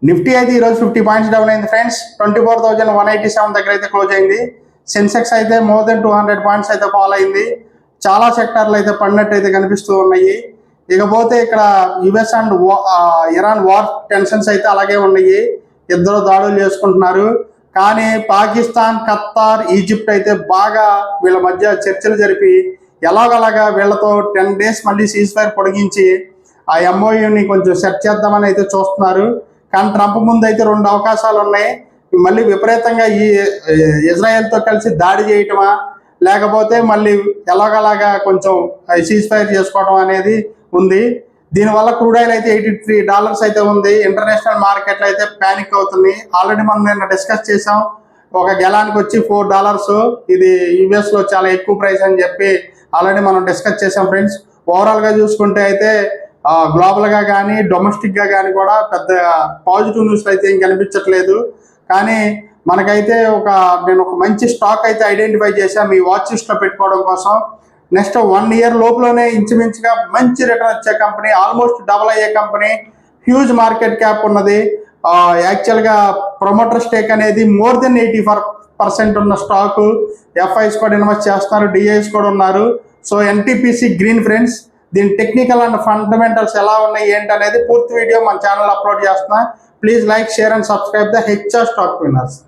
Nifty అయితే ఈరోజు 50 points down అయింది ఫ్రెండ్స్. 24,187 దగ్గర అయితే క్లోజ్ అయింది. సెన్సెక్స్ అయితే మోర్ దెన్ 200 పాయింట్స్ అయితే ఫాల్ అయింది. చాలా సెక్టార్లు అయితే పడినట్టు అయితే కనిపిస్తూ ఉన్నాయి. ఇకపోతే ఇక్కడ US and Iran war tensions అయితే అలాగే ఉన్నాయి. ఇద్దరు దాడులు చేసుకుంటున్నారు. కానీ పాకిస్తాన్, ఖత్తార్, ఈజిప్ట్ అయితే బాగా వీళ్ళ మధ్య చర్చలు జరిపి ఎలాగలాగా వీళ్ళతో 10 days మళ్ళీ సీజ్ ఫైర్ పొడిగించి ఆ ఎంఓయూని కొంచెం సెట్ చేద్దామని అయితే చూస్తున్నారు. కానీ ట్రంప్ ముందు అయితే 2 అవకాశాలు ఉన్నాయి. మళ్ళీ విపరీతంగా ఈ ఇజ్రాయెల్తో కలిసి దాడి చేయటమా, లేకపోతే మళ్ళీ ఎలాగలాగా కొంచెం సీజ్ ఫైర్ చేసుకోవడం అనేది ఉంది. దీనివల్ల క్రూడ్ ఆయిల్ అయితే $83 అయితే ఉంది. ఇంటర్నేషనల్ మార్కెట్లో అయితే ప్యానిక్ అవుతుంది. ఆల్రెడీ మనం నిన్న డిస్కస్ చేసాం. ఒక గెలానికి వచ్చి $4. ఇది యుఎస్లో చాలా ఎక్కువ ప్రైస్ అని చెప్పి ఆల్రెడీ మనం డిస్కస్ చేసాం ఫ్రెండ్స్. ఓవరాల్గా చూసుకుంటే అయితే గ్లోబల్గా కానీ డొమెస్టిక్గా కానీ కూడా పెద్ద పాజిటివ్ న్యూస్ అయితే ఏం కనిపించట్లేదు. కానీ మనకైతే నేను ఒక మంచి స్టాక్ అయితే ఐడెంటిఫై చేశాను మీ వాచ్ లిస్ట్లో పెట్టుకోవడం కోసం. నెక్స్ట్ 1 year లోపులోనే ఇంచుమించుగా మంచి రిటర్న్ వచ్చే కంపెనీ, ఆల్మోస్ట్ డబుల్ అయ్యే కంపెనీ, హ్యూజ్ మార్కెట్ క్యాప్ ఉన్నది. యాక్చువల్గా ప్రమోటర్ స్టేక్ అనేది మోర్ దెన్ 84% ఉన్న స్టాకు. ఎఫ్ఐస్ కూడా ఇన్వెస్ట్ చేస్తున్నారు, డిఐస్ కూడా ఉన్నారు. So NTPC green friends. దీని టెక్నికల్ అండ్ ఫండమెంటల్స్ ఎలా ఉన్నాయి ఏంటి అనేది పూర్తి వీడియో మన ఛానల్ అప్లోడ్ చేస్తున్నా. Please like, share and subscribe the HR stock winners.